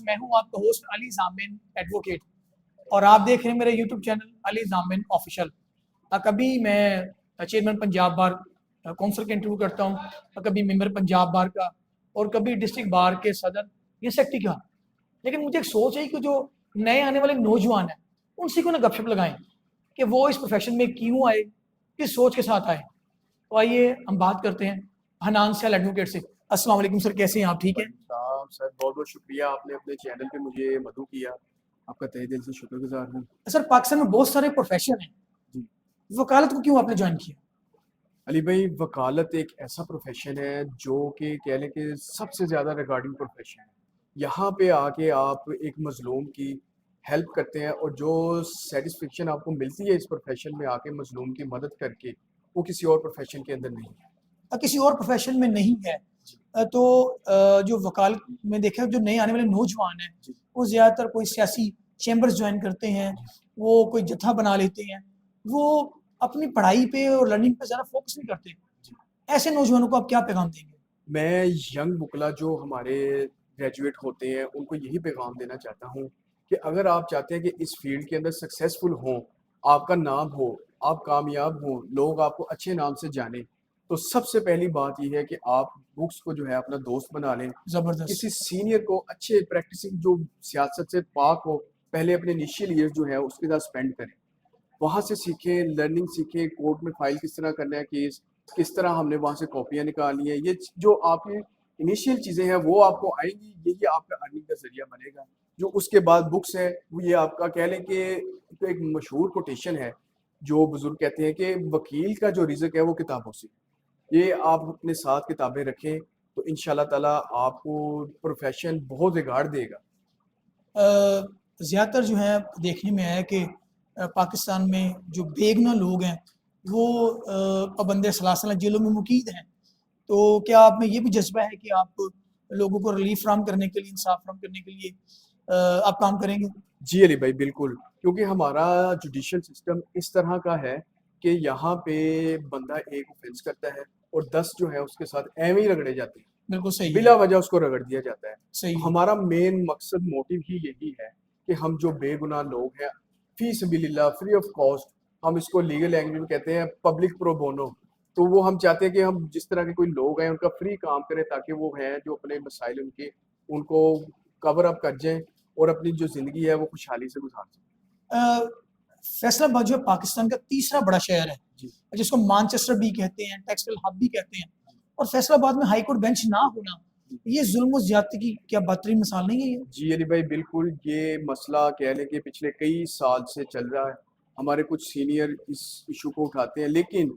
मैं हूं आपका होस्ट अली जामिन एडवोकेट और आप देख रहे हैं मेरे यूट्यूब चैनल अली जामिन ऑफिशियल। कभी मैं चेयरमैन पंजाब बार काउंसिल का इंटरव्यू करता हूं, कभी मेंबर पंजाब बार का और कभी डिस्ट्रिक्ट बार के सदर या सेक्रेटरी का। लेकिन मुझे एक सोच है कि जो नए आने वाले नौजवान हैं उनसे क्यों ना गपशप लगाएं कि वो इस प्रोफेशन में क्यों आए, किस सोच के साथ आए। तो आइए हम बात करते हैं हनान सैल एडवोकेट से। अस्सलाम वालेकुम सर, कैसे हैं आप? ठीक है साहब सर, बहुत बहुत शुक्रिया, आपने अपने चैनल पे मुझे मदऊ किया। आपका तहे दिल से शुक्रगुजार हूँ। सर। पाकिस्तान में बहुत सारे प्रोफेशन हैं, जी वकालत को क्यों आपने ज्वाइन किया? अली भाई, वकालत एक ऐसा प्रोफेशन है जो कि कह लें कि सबसे ज़्यादा रिगार्डिंग प्रोफेशन है। यहाँ पे आके आप एक मजलूम की हेल्प करते हैं और जो सेटिस्फेक्शन आपको मिलती है इस प्रोफेशन में आके मजलूम की मदद करके, वो किसी और प्रोफेशन के अंदर नहीं है। किसी और प्रोफेशन में नहीं है। जी तो जो वकालत में देखा, जो नए आने वाले नौजवान हैं जी वो ज़्यादातर कोई सियासी चैम्बर्स ज्वाइन करते हैं, जी वो कोई जत्था बना लेते हैं, वो अपनी पढ़ाई पे और लर्निंग पे ज़्यादा फोकस नहीं करते। जी ऐसे नौजवानों को आप क्या पैगाम देंगे? मैं यंग बुकला जो हमारे ग्रेजुएट होते हैं उनको यही पैगाम देना चाहता हूँ कि अगर आप चाहते हैं कि इस फील्ड के अंदर सक्सेसफुल हों, आपका नाम हो, आप कामयाब हों, लोग आपको अच्छे नाम से जानें, तो सबसे पहली बात यह है कि आप बुक्स को जो है अपना दोस्त बना लें। किसी ज़बरदस्त। सीनियर को अच्छे प्रैक्टिसिंग जो सियासत से पाक हो, पहले अपने इनिशियल ईयर जो है उसके साथ स्पेंड करें। वहाँ से सीखें, लर्निंग सीखें, कोर्ट में फाइल किस तरह करना है केस, किस तरह हमने वहाँ से कॉपियाँ निकाली हैं। ये जो आपकी इनिशियल चीज़ें हैं वो आपको आएँगी, यही आपका अर्निंग का ज़रिया बनेगा। जो उसके बाद बुक्स है, वो ये आपका कह लें कि तो एक मशहूर कोटेशन है, जो बुज़ुर्ग कहते हैं कि वकील का जो रिज़्क है वो किताबों से। ये आप अपने साथ किताबें रखें, तो इंशाअल्लाह ताला आपको प्रोफ़ेशन बहुत रिगार्ड देगा। ज़्यादातर जो है देखने में आया है कि पाकिस्तान में जो बेगुनाह लोग हैं वो पाबंद सलासल जेलों में मुकीद हैं। तो क्या आप में ये भी जज्बा है कि आप लोगों को रिलीफ फराहम करने के लिए, इंसाफ फराहम करने के लिए आप काम करेंगे? जी अली भाई, बिल्कुल, क्योंकि हमारा जुडिशल सिस्टम इस तरह का है कि यहाँ पे बंदा एक ऑफेंस करता है और 10 जो है उसके साथ ऐवें ही रगड़े जाते हैं, बिल्कुल सही है। बिला वजह उसको रगड़ दिया जाता है। सही तो है। हमारा मेन मकसद मोटिव ही यही है कि हम जो बेगुनाह लोग हैं, फी सबीलिल्लाह फ्री ऑफ कॉस्ट, हम इसको लीगल लैंग्वेज में कहते हैं पब्लिक प्रो बोनो। तो वो हम चाहते हैं कि हम जिस तरह के कोई लोग हैं उनका फ्री काम करें, ताकि वो हैं जो अपने मसाइल उनके उनको कवर अप कर जाएँ और अपनी जो ज़िंदगी है वो खुशहाली से गुजार सकें। अ, फैसलाबाद जो है पाकिस्तान का तीसरा बड़ा शहर है, जी, जिसको मानचेस्टर भी कहते हैं, टेक्सटाइल हब भी कहते हैं। और फैसलाबाद में हाई कोर्ट बेंच ना होना, जी। ये जुल्म और ज्यादती की क्या बदतरीन मिसाल नहीं है ये? जी अली भाई, बिल्कुल, ये मसला कह लें कि पिछले कई साल से चल रहा है। हमारे कुछ सीनियर इस इशू को उठाते हैं, लेकिन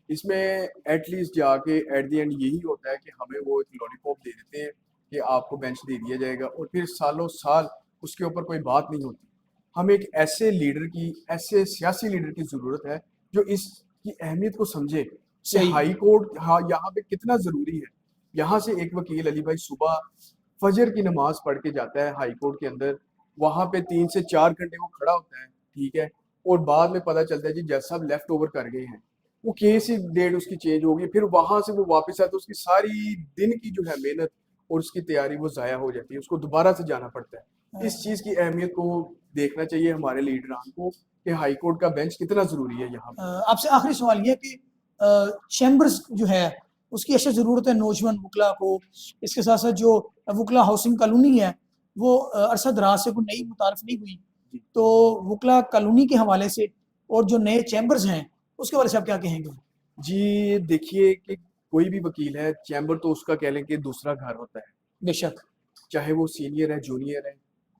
इसमें एटलीस्ट जाके एट द एंड यही होता है कि हमें वो एक लॉलीपॉप दे देते हैं कि आपको बेंच दे दिया जाएगा, और फिर सालों साल उसके ऊपर कोई बात नहीं होती। हमें एक ऐसे लीडर की, ऐसे सियासी लीडर की ज़रूरत है जो इसकी अहमियत को समझे कि सही है। हाई कोर्ट हाँ यहाँ पे कितना ज़रूरी है। यहाँ से एक वकील अली भाई सुबह फजर की नमाज पढ़ के जाता है हाई कोर्ट के अंदर, वहां पे 3 से 4 घंटे वो खड़ा होता है, ठीक है, और बाद में पता चलता है जी जज साहब लेफ्ट ओवर कर गए हैं, वो केस ही डेट उसकी चेंज हो गई, फिर वहां से वो वापस आए तो उसकी सारी दिन की जो है मेहनत और उसकी तैयारी वो जाया हो जाती है, उसको दोबारा से जाना पड़ता है। इस चीज की अहमियत को देखना चाहिए हमारे लीडरान को कि हाई कोर्ट का बेंच कितना जरूरी है यहाँ पे। आपसे आखिरी सवाल ये कि चैम्बर्स जो है उसकी ऐसे ज़रूरत है नौजवान वकला को। इसके साथ साथ जो वकला हाउसिंग कॉलोनी है वो अरसा दराज से कोई नई मुतारफ नहीं हुई। जी तो वकला कॉलोनी के हवाले से और जो नए चैम्बर्स हैं उसके हवाले से आप क्या कहेंगे? जी, देखिए कि कोई भी वकील है, चैम्बर तो उसका कह लें कि दूसरा घर होता है, बेशक। चाहे वो सीनियर है, जूनियर है।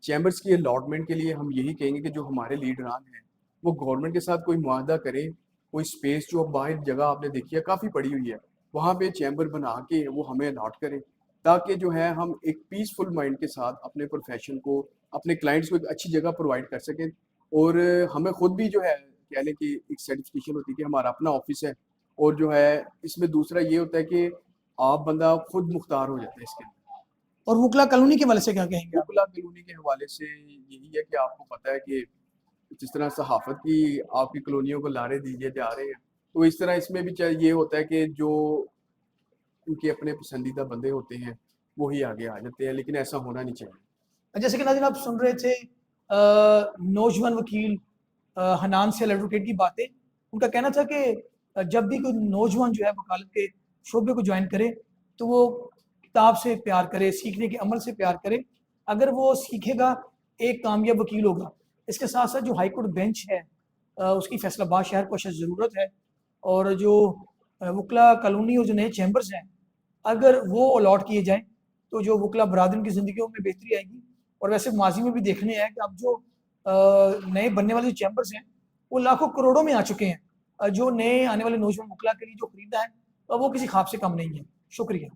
चैम्बर्स की अलॉटमेंट के लिए हम यही कहेंगे कि जो हमारे लीडरान हैं, वो गवर्नमेंट के साथ कोई मुआहदा करें, कोई स्पेस जो बाहर जगह आपने देखी है काफ़ी पड़ी हुई है, वहाँ पे चैम्बर बना के वो हमें अलॉट करें, ताकि जो है हम एक पीसफुल माइंड के साथ अपने प्रोफेशन को, अपने क्लाइंट्स को एक अच्छी जगह प्रोवाइड कर सकें। और हमें खुद भी जो है कह लें कि एक सर्टिफिकेशन होती है कि हमारा अपना ऑफिस है, और जो है इसमें दूसरा ये होता है कि आप बंदा खुद मुख्तार हो जाता है इसके अंदर। और वकला कॉलोनी के हवाले से क्या कहेंगे आप? उपला कॉलोनी के हवाले से यही है कि आपको पता है कि जिस तरह सहाफ़त की आपकी कॉलोनियों को लारे दिए जा रहे हैं, तो इस तरह इसमें भी ये होता है कि जो उनके अपने पसंदीदा बंदे होते हैं, वो ही आगे आ जाते हैं, लेकिन ऐसा होना नहीं चाहिए। जैसे कि नाज़रीन आप सुन रहे थे नौजवान वकील हनान सेल एडवोकेट की बातें। उनका कहना था कि जब भी कोई नौजवान जो है वकालत के शोबे को ज्वाइन करे तो वो किताब से प्यार करे, सीखने के अमल से प्यार करे। अगर वो सीखेगा एक कामयाब वकील होगा। इसके साथ साथ जो हाई कोर्ट बेंच है उसकी फैसलाबाद शहर को अशद ज़रूरत है। और जो वकला कॉलोनी और जो नए चैम्बर्स हैं, अगर वो अलॉट किए जाएँ तो जो वकला बरादरीन की ज़िंदगियों में बेहतरी आएगी। और वैसे माज़ी में भी देखने आया कि अब जो नए बनने वाले जो चैम्बर्स हैं वो लाखों करोड़ों में आ चुके हैं। जो नए आने वाले नौजवान वकला के लिए जो खरीदा है वो किसी ख्वाब से कम नहीं है। शुक्रिया।